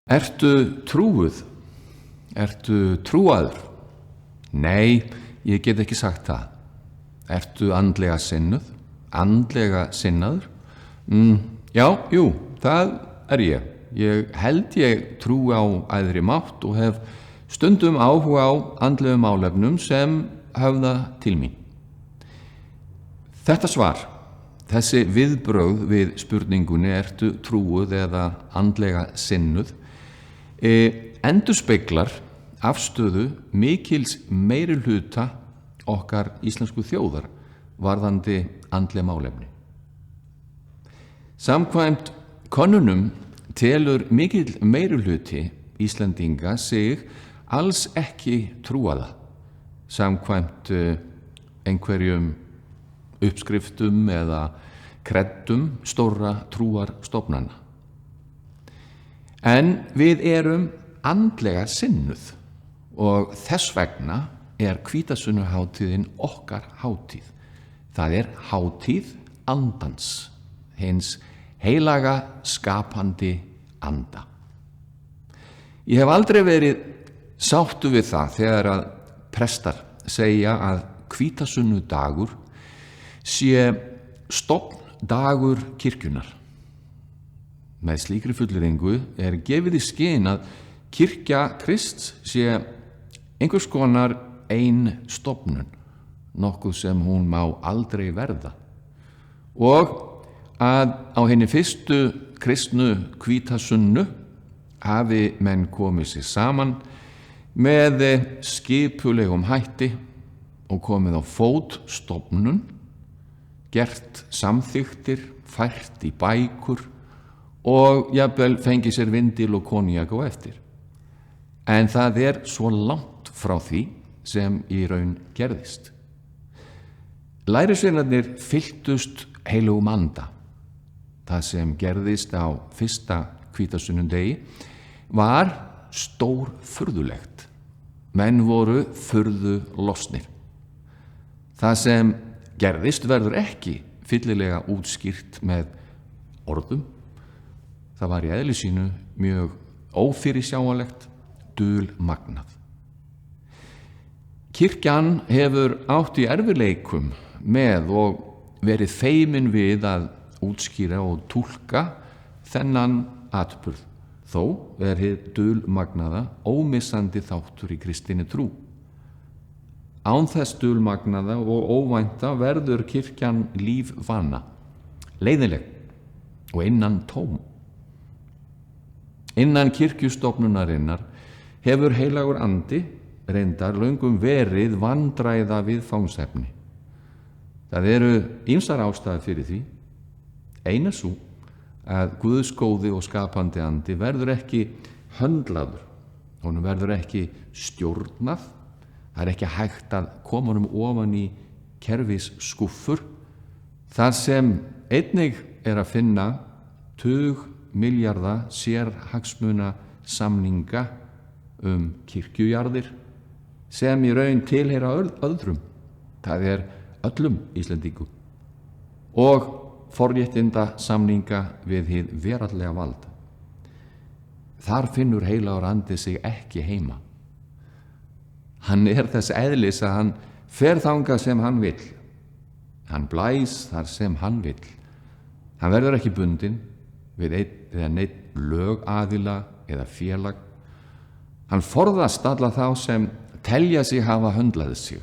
Ertu trúuð? Ertu trúaður? Nei, ég get ekki sagt það. Ertu andlega sinnuð? Andlega sinnaður? Já, jú, það er ég. Ég held ég trúi á æðri mátt og hef stundum áhuga á andlegum málefnum sem höfða til mín. Þetta svar, þessi viðbrögð við spurningunni ertu trúuð eða andlega sinnuð, endurspeglar afstöðu mikils meirihluta okkar íslensku þjóðar varðandi andleg málefni. Samkvæmt könnunum telur mikill meirihluti Íslendinga sig alls ekki trúaða samkvæmt einhverjum uppskriftum eða kreddum stórra trúarstofnana. En við erum andlega sinnuð og þess vegna er hvítasunnuhátíðin okkar hátíð. Það er hátíð andans, hins heilaga skapandi anda. Ég hef aldrei verið sáttur við það þegar að prestar segja að hvítasunnudagur sé stofndagur kirkjunnar. Með slíkri fullyrðingu er gefið í skyn að kirkja Krists sé einhvers konar ein stofnun, nokkuð sem hún má aldrei verða, og að á henni fyrstu kristnu hvítasunnu hafi menn komið sér saman með skipulegum hætti og komið á fót stofnun, gert samþykktir, fært í bækur og jafnvel fengið sér vindil og konjak á eftir. En það er svo langt frá því sem í raun gerðist. Lærisveinarnir fylltust heilugum anda. Það sem gerðist á fyrsta hvítasunnudegi var stórfurðulegt. Menn voru furðu lostnir. Það sem gerðist verður ekki fyllilega útskýrt með orðum. Það var í eðli sínu mjög ófyrirsjáanlegt, dulmagnað. Kirkjan hefur átt í erfiðleikum með og verið feimin við að útskýra og túlka þennan atburð. Þó er hið dulmagnaða ómissandi þáttur í kristinni trú. Án þess dulmagnaða og óvænta verður kirkjan lífvana, leiðinleg og innan tóm. Innan kirkjustofnunarinnar hefur heilagur andi reyndar löngum verið vandræða viðfangsefni. Það eru ýmsar ástæður fyrir því. Ein er sú að Guðs góði og skapandi andi verður ekki höndlaður, honum verður ekki stjórnað, það er ekki hægt að koma honum ofan í kerfisskúffur, þar sem einnig er að finna tugmilljarða sérhagsmuna samninga kirkjujarðir sem í raun tilheyra öðrum, það er öllum Íslendingum, og forréttinda samninga við hið veraldlega vald. Þar finnur heilagur andi sig ekki heima. Hann er þess eðlis að hann fer þangað sem hann vill. Hann blæs þar sem hann vill. Hann verður ekki bundinn við einn eða neinn lögaðila eða félag. Hann forðast alla þá sem telja sig hafa höndlað sig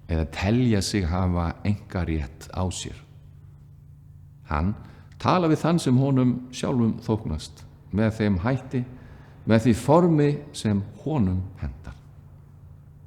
eða telja sig hafa einkarétt á sér. Hann tala við þann sem honum sjálfum þóknast, með þeim hætti, með því formi sem honum hentar.